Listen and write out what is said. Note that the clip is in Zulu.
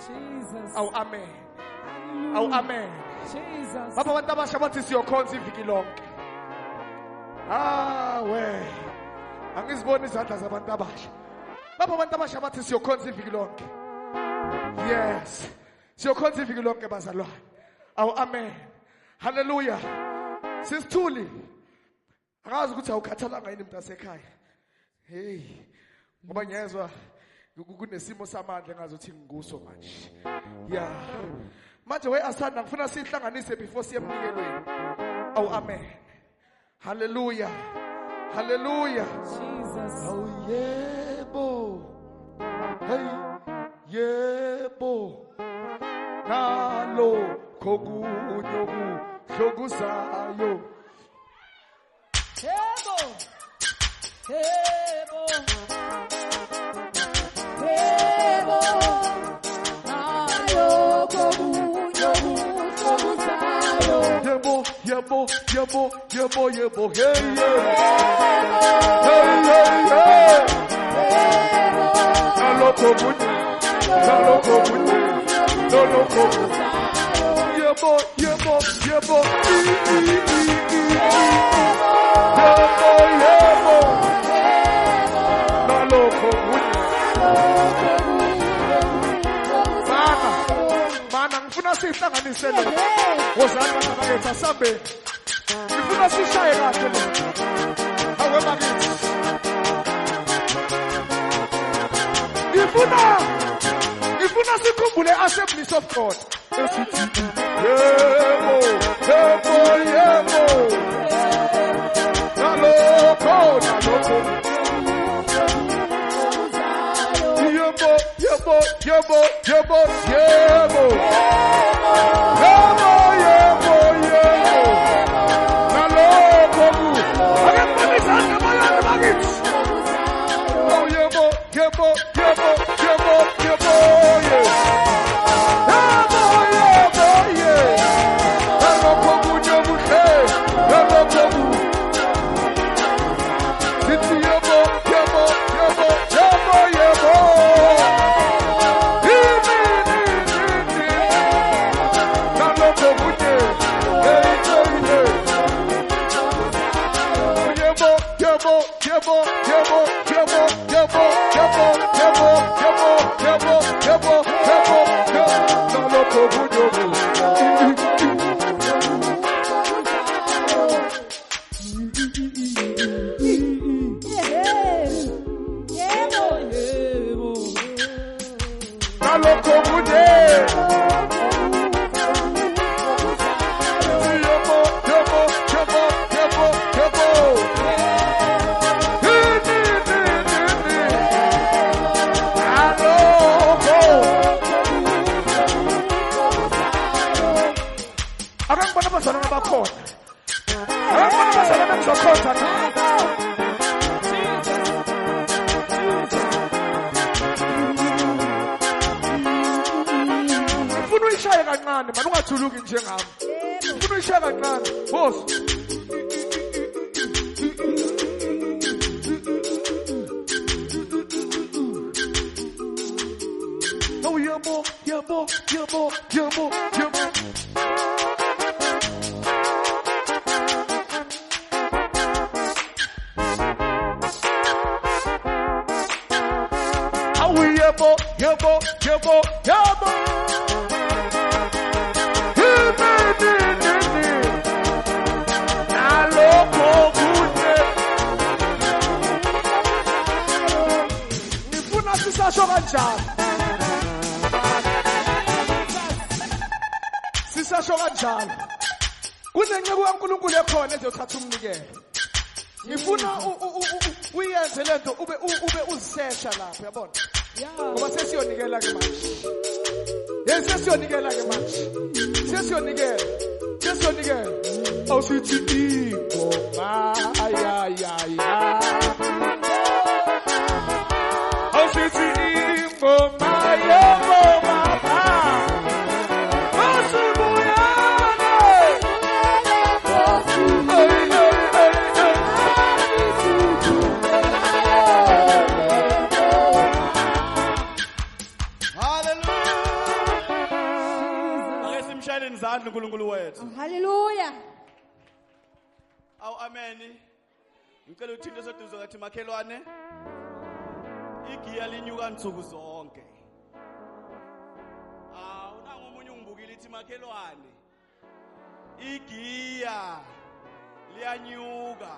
Jesus. Awu amen. Awu amen. Jesus. Baba abantu abasha bathi siyokhonza iviki lonke. We. Angiziboni izandla zabantu abasha. Baba abantu abasha bathi siyokhonza iviki lonke. Yes. Siyokhonza iviki lonke bazalwane. Awu amen. Hallelujah. Sisithuli. Akazi ukuthi awukhathalanga yini umuntu asekhaya. Hey. Ngoba ngiyezwa kunesimo samandla engazothi ngikuso manje. Yeah. Manje asanda ngifuna sihlanganise before siyemnikelweni. Awu amen. Hallelujah. Hallelujah. Jesus. Oh yebo. Hey yebo. Nalo kokunyoku hlokuzayo. Hebo. Hebo. Hebo. Ayo kokunyoku hlokuzayo. Yebo, yebo, yebo, yebo, yebo, hey, yeah. Hey, hey, hey. Nalo kokunye, nalo kokunye, nalo kokunye. Yebo, yebo, yebo, yebo, yebo. Nalo kokunye. Mana ngifuna sihlanganise le. Wozana ngabagethu asambe. Ngifuna sishaye kahle le. Awe bakithi. Ngifuna sikhumbule Assemblies of God. Esithi yebo, yebo, yebo. Nalokho, nalokho. Yebo, yebo, yebo, yebo, yebo. Yebo, yebo, yebo. Nalokho. Akembonisa abayana bakithi. Oh yebo, yebo, yebo, yebo, yebo, yeah. Yebo, yebo, yeah. Nalokho kunye kuhle. Nalokho kunye. Sithi yebo, yebo, yebo, yebo, yebo. Nalokho kunye. Hey, hey, hey. Yebo, yebo, yebo, yebo, yebo, yebo, yebo, yebo, yebo, yebo, yebo, yebo, yebo. Nalokho kunye. Nalokho kunye. Yebo, yebo, yebo, yebo, yebo. Akangibona abazalwane abakhona. Akangibona abazalwane engizokhonza nabo. Ngifuna uyishaye kancane, manje ungathuluki njengami. Ngifuna uyishaye kancane. Boss. Oh yebo, yebo, yebo, yebo, yebo. Oh yebo, yebo, yebo, yebo. Nalokho kunye. Ngifuna sisasho kanjani. Sisasho kanjalo. Kunenceku kaNkulunkulu ekhona ezothatha umnikelo. Ngifuna uyenze lento ube uzisesha lapho yabona. Ngoba sesiyonikela ke manje. Yes sesiyonikela ke manje. Sesiyonikela. Awusithi ingoma ayayaya. Awusithi ingoma yengoma. Hallelujah. Mshaneni izandla uNkulunkulu wethu. Hallelujah. Awu amen. Ngicela uthinte seduzo ngathi makhelwane. Igiya linyuka nsuku zonke. Unanga umunye ungibukile ithi makhelwane. Igiya liyanyuka.